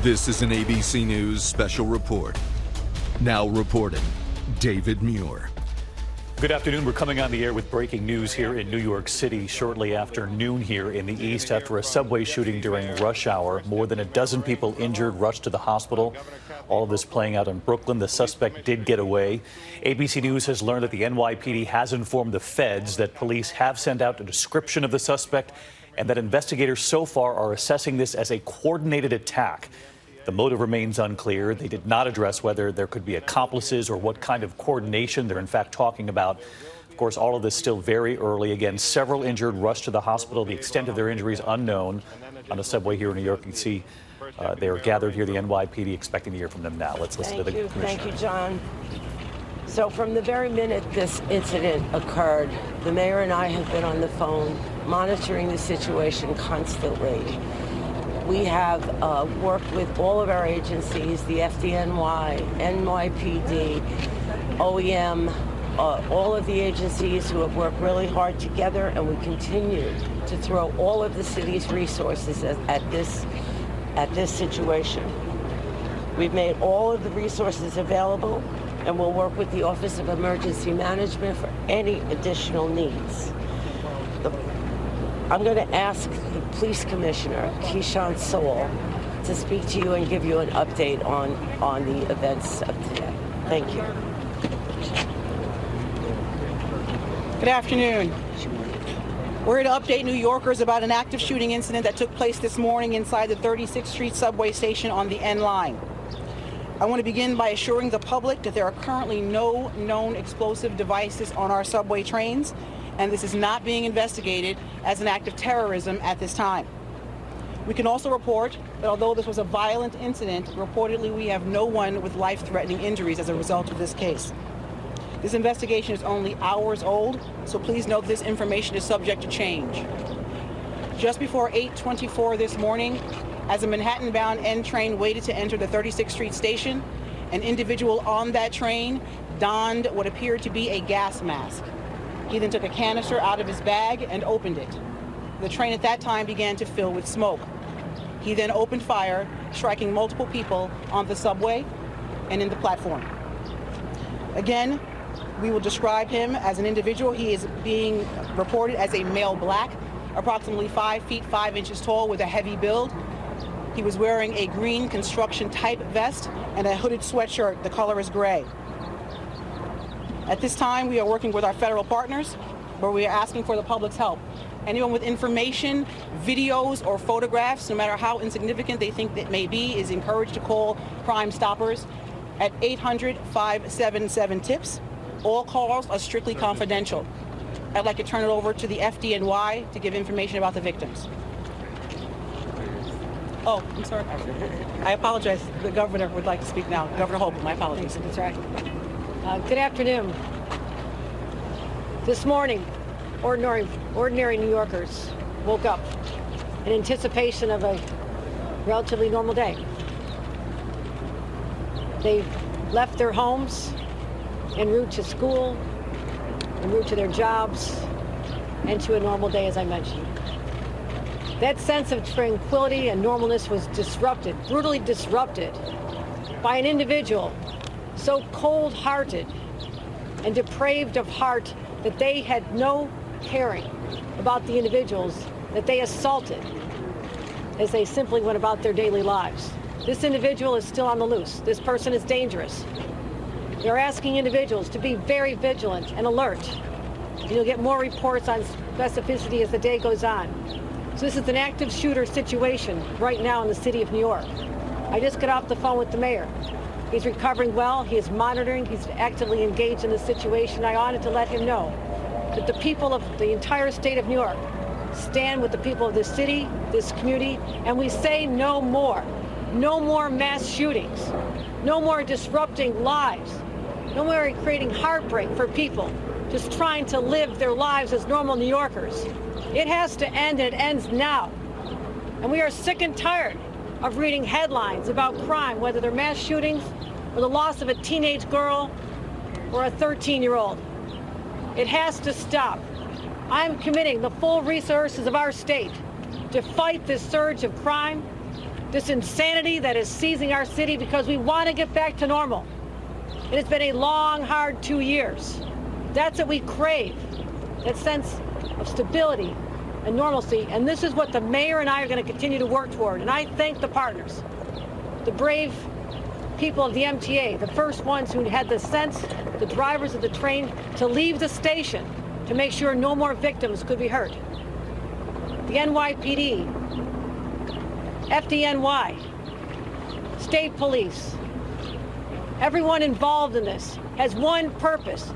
This is an ABC News special report. Now reporting, David Muir. Good afternoon. We're coming on the air with breaking news here in New York City shortly after noon here in the east after a subway shooting during rush hour. More than a dozen people injured, rushed to the hospital. All of this playing out in Brooklyn. The suspect did get away. ABC News has learned that the NYPD has informed the feds that police have sent out a description of the suspect and that investigators so far are assessing this as a coordinated attack. The motive remains unclear. They did not address whether there could be accomplices or what kind of coordination they're in fact talking about. Of course, all of this still very early. Again, several injured rushed to the hospital. The extent of their injuries unknown. On a subway here in New York, you can see they are gathered here, the NYPD, expecting to hear from them now. Let's listen to the commissioner. Thank you, John. So from the very minute this incident occurred, the mayor and I have been on the phone monitoring the situation constantly. We have worked with all of our agencies, the FDNY, NYPD, OEM, all of the agencies who have worked really hard together, and we continue to throw all of the city's resources at this situation. We've made all of the resources available, and we'll work with the Office of Emergency Management for any additional needs. I'm going to ask the police commissioner, Keyshawn Sewell, to speak to you and give you an update on the events of today. Thank you. Good afternoon. We're here to update New Yorkers about an active shooting incident that took place this morning inside the 36th Street subway station on the N line. I want to begin by assuring the public that there are currently no known explosive devices on our subway trains, and this is not being investigated as an act of terrorism at this time. We can also report that although this was a violent incident, reportedly we have no one with life-threatening injuries as a result of this case. This investigation is only hours old, so please note this information is subject to change. Just before 8:24 this morning, as a Manhattan-bound N train waited to enter the 36th Street station, an individual on that train donned what appeared to be a gas mask. He then took a canister out of his bag and opened it. The train at that time began to fill with smoke. He then opened fire, striking multiple people on the subway and in the platform. Again, we will describe him as an individual. He is being reported as a male black, approximately 5 feet 5 inches tall with a heavy build. He was wearing a green construction type vest and a hooded sweatshirt. The color is gray. At this time, we are working with our federal partners, where we are asking for the public's help. Anyone with information, videos, or photographs, no matter how insignificant they think that may be, is encouraged to call Crime Stoppers at 800-577-TIPS. All calls are strictly confidential. I'd like to turn it over to the FDNY to give information about the victims. Oh, I'm sorry. I apologize. The governor would like to speak now. Governor Hope, my apologies. That's right. Good afternoon. This morning, ordinary New Yorkers woke up in anticipation of a relatively normal day. They left their homes en route to school, en route to their jobs, and to a normal day, as I mentioned. That sense of tranquility and normalness was disrupted, brutally disrupted, by an individual so cold-hearted and depraved of heart that they had no caring about the individuals that they assaulted as they simply went about their daily lives. This individual is still on the loose. This person is dangerous. They're asking individuals to be very vigilant and alert. You'll get more reports on specificity as the day goes on. So this is an active shooter situation right now in the city of New York. I just got off the phone with the mayor. He's recovering well. He is monitoring. He's actively engaged in the situation. I wanted to let him know that the people of the entire state of New York stand with the people of this city, this community, and we say no more. No more mass shootings. No more disrupting lives. No more creating heartbreak for people just trying to live their lives as normal New Yorkers. It has to end, and it ends now. And we are sick and tired of reading headlines about crime, whether they're mass shootings or the loss of a teenage girl or a 13-year-old. It has to stop. I'm committing the full resources of our state to fight this surge of crime, this insanity that is seizing our city because we want to get back to normal. It has been a long, hard 2 years. That's what we crave, that sense of stability and normalcy. And this is what the mayor and I are going to continue to work toward. And I thank the partners, the brave people of the MTA, the first ones who had the sense, the drivers of the train, to leave the station to make sure no more victims could be hurt. The NYPD, FDNY, state police, everyone involved in this has one purpose,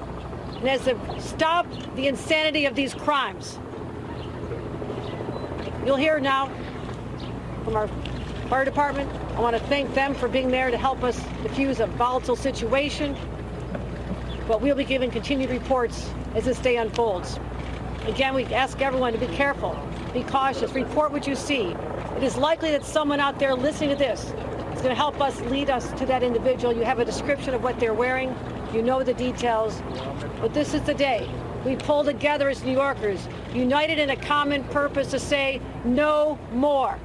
and that's to stop the insanity of these crimes. You'll hear now from our fire department. I want to thank them for being there to help us defuse a volatile situation, but we'll be giving continued reports as this day unfolds. Again, we ask everyone to be careful, be cautious, report what you see. It is likely that someone out there listening to this is going to help us lead us to that individual. You have a description of what they're wearing. You know the details. But this is the day we pull together as New Yorkers, united in a common purpose to say no more.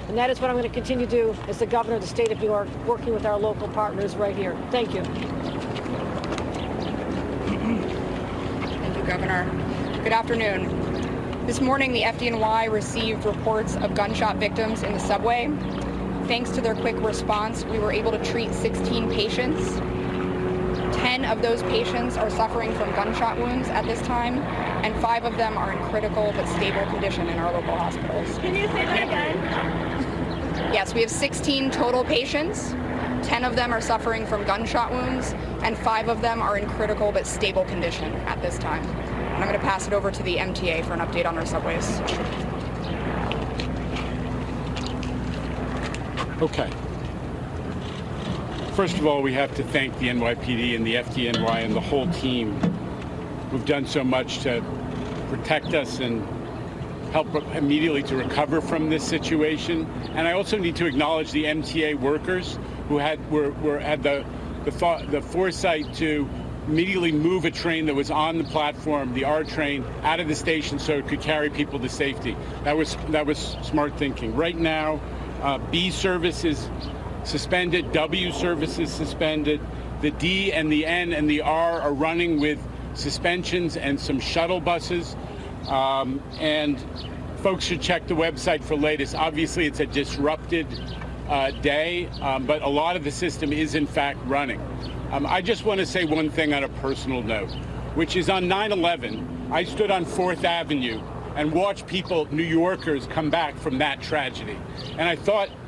And that is what I'm going to continue to do as the governor of the state of New York, working with our local partners right here. Thank you. Thank you, Governor. Good afternoon. This morning, the FDNY received reports of gunshot victims in the subway. Thanks to their quick response, we were able to treat 16 patients. 10 of those patients are suffering from gunshot wounds at this time, and 5 of them are in critical but stable condition in our local hospitals. Can you say that again? Yes, we have 16 total patients. 10 of them are suffering from gunshot wounds, and 5 of them are in critical but stable condition at this time. And I'm going to pass it over to the MTA for an update on our subways. Okay. First of all, we have to thank the NYPD and the FDNY and the whole team who've done so much to protect us and help immediately to recover from this situation. And I also need to acknowledge the MTA workers who had the foresight to immediately move a train that was on the platform, the R train, out of the station so it could carry people to safety. That was smart thinking. Right now, B service is suspended, W service is suspended. The D and the N and the R are running with suspensions and some shuttle buses. And folks should check the website for latest. Obviously, it's a disrupted day, but a lot of the system is in fact running. I just want to say one thing on a personal note, which is on 9/11, I stood on 4th Avenue and watched people, New Yorkers, come back from that tragedy. And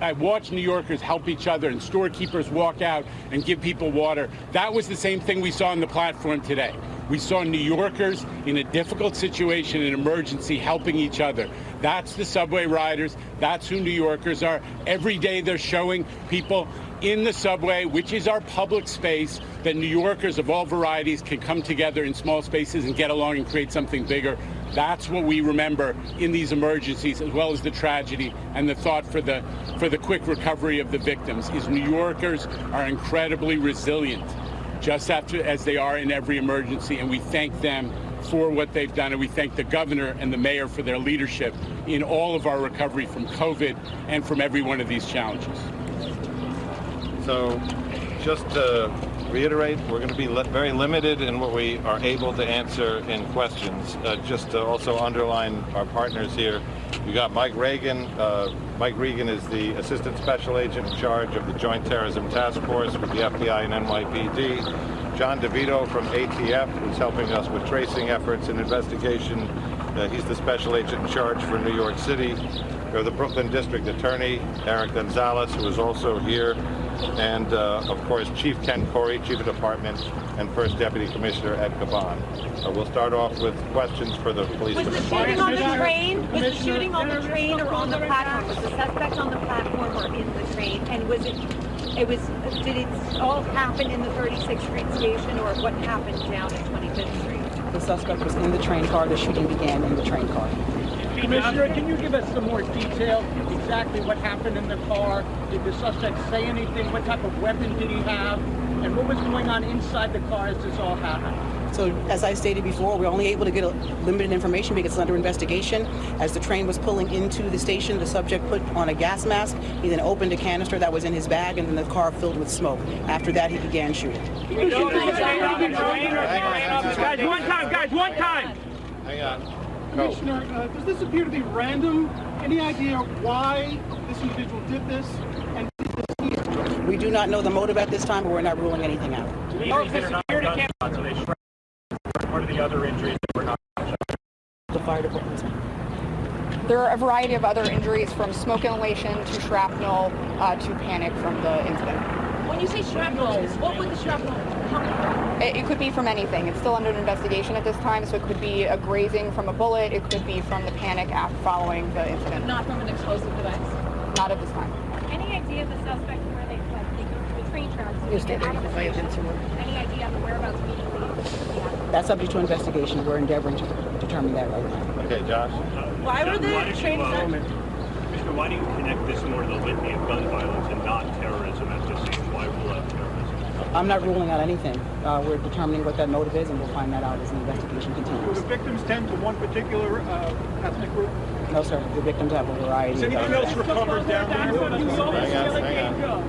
I watched New Yorkers help each other and storekeepers walk out and give people water. That was the same thing we saw on the platform today. We saw New Yorkers in a difficult situation, an emergency, helping each other. That's the subway riders. That's who New Yorkers are. Every day they're showing people in the subway, which is our public space, that New Yorkers of all varieties can come together in small spaces and get along and create something bigger. That's what we remember in these emergencies, as well as the tragedy and the thought for the quick recovery of the victims, is New Yorkers are incredibly resilient, just as they are in every emergency, and we thank them for what they've done, and we thank the governor and the mayor for their leadership in all of our recovery from COVID and from every one of these challenges. So just to reiterate, we're going to be very limited in what we are able to answer in questions. Just to also underline our partners here, you got Mike Regan. Mike Regan is the Assistant Special Agent in charge of the Joint Terrorism Task Force with the FBI and NYPD. John DeVito from ATF, who's helping us with tracing efforts and investigation. He's the Special Agent in charge for New York City. We have the Brooklyn District Attorney, Eric Gonzalez, who is also here. And, of course, Chief Ken Corey, Chief of Department, and First Deputy Commissioner Ed Caban. We'll start off with questions for the police. Was the shooting on the train? Was the shooting on the train or on the platform? Was the suspect on the platform or in the train? And did it all happen in the 36th Street station, or what happened down at 25th Street? The suspect was in the train car. The shooting began in the train car. Commissioner, can you give us some more detail exactly what happened in the car? Did the suspect say anything? What type of weapon did he have? And what was going on inside the car as this all happened? So, as I stated before, we're only able to get limited information because it's under investigation. As the train was pulling into the station, the subject put on a gas mask. He then opened a canister that was in his bag, and then the car filled with smoke. After that, he began shooting. Guys, one time! Hang on. Commissioner, does this appear to be random? Any idea why this individual did this? And We do not know the motive at this time, but we're not ruling anything out. What are the other injuries that were not? The fire department. There are a variety of other injuries, from smoke inhalation to shrapnel to panic from the incident. When you say shrapnel, what would the shrapnel come from? It could be from anything. It's still under investigation at this time, so it could be a grazing from a bullet. It could be from the panic after following the incident. Not from an explosive device? Not at this time. Any idea of the suspect where they go to the train tracks? Any idea of the whereabouts immediately? That's subject to investigation. We're endeavoring to determine that right now. Okay, Josh. Why were the trains not... Commissioner, why do you connect this more to the litany of gun violence and not terrorism at this scene? Why rule out terrorism? I'm not ruling out anything. We're determining what that motive is, and we'll find that out as the investigation Were continues. the victims tend to one particular ethnic group? No, sir. The victims have a variety. Is anything else recovered down there? Hang on.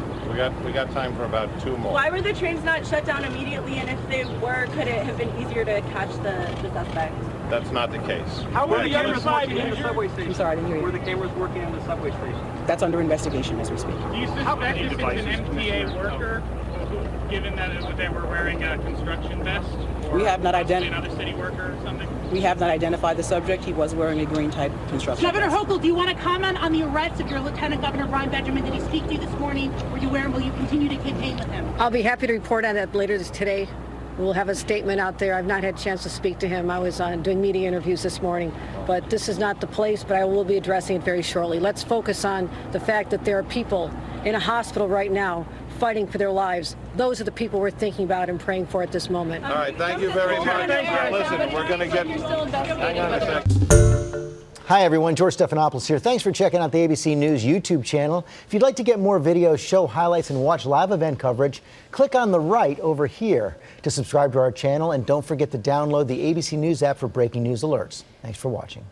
We got time for about two more. Why were the trains not shut down immediately, and if they were, could it have been easier to catch the suspect? That's not the case. How were the other side in the subway station? I'm sorry, I didn't hear you. Were the cameras working in the subway station? That's under investigation as we speak. Do you suspect this is an MTA worker, given that they were wearing a construction vest? We have not another city worker or something? We have not identified the subject. He was wearing a green type construction Governor vest. Hochul, do you want to comment on the arrest of your Lieutenant Governor Brian Benjamin? Did he speak to you this morning? Were you aware, and will you continue to campaign with him? I'll be happy to report on that later today. We'll have a statement out there. I've not had a chance to speak to him. I was doing media interviews this morning, but this is not the place, but I will be addressing it very shortly. Let's focus on the fact that there are people in a hospital right now fighting for their lives. Those are the people we're thinking about and praying for at this moment. All right, thank you very much. Listen, we're going to get... Hang on a second. Hi everyone, George Stephanopoulos here. Thanks for checking out the ABC News YouTube channel. If you'd like to get more videos, show highlights, and watch live event coverage, click on the right over here to subscribe to our channel, and don't forget to download the ABC News app for breaking news alerts. Thanks for watching.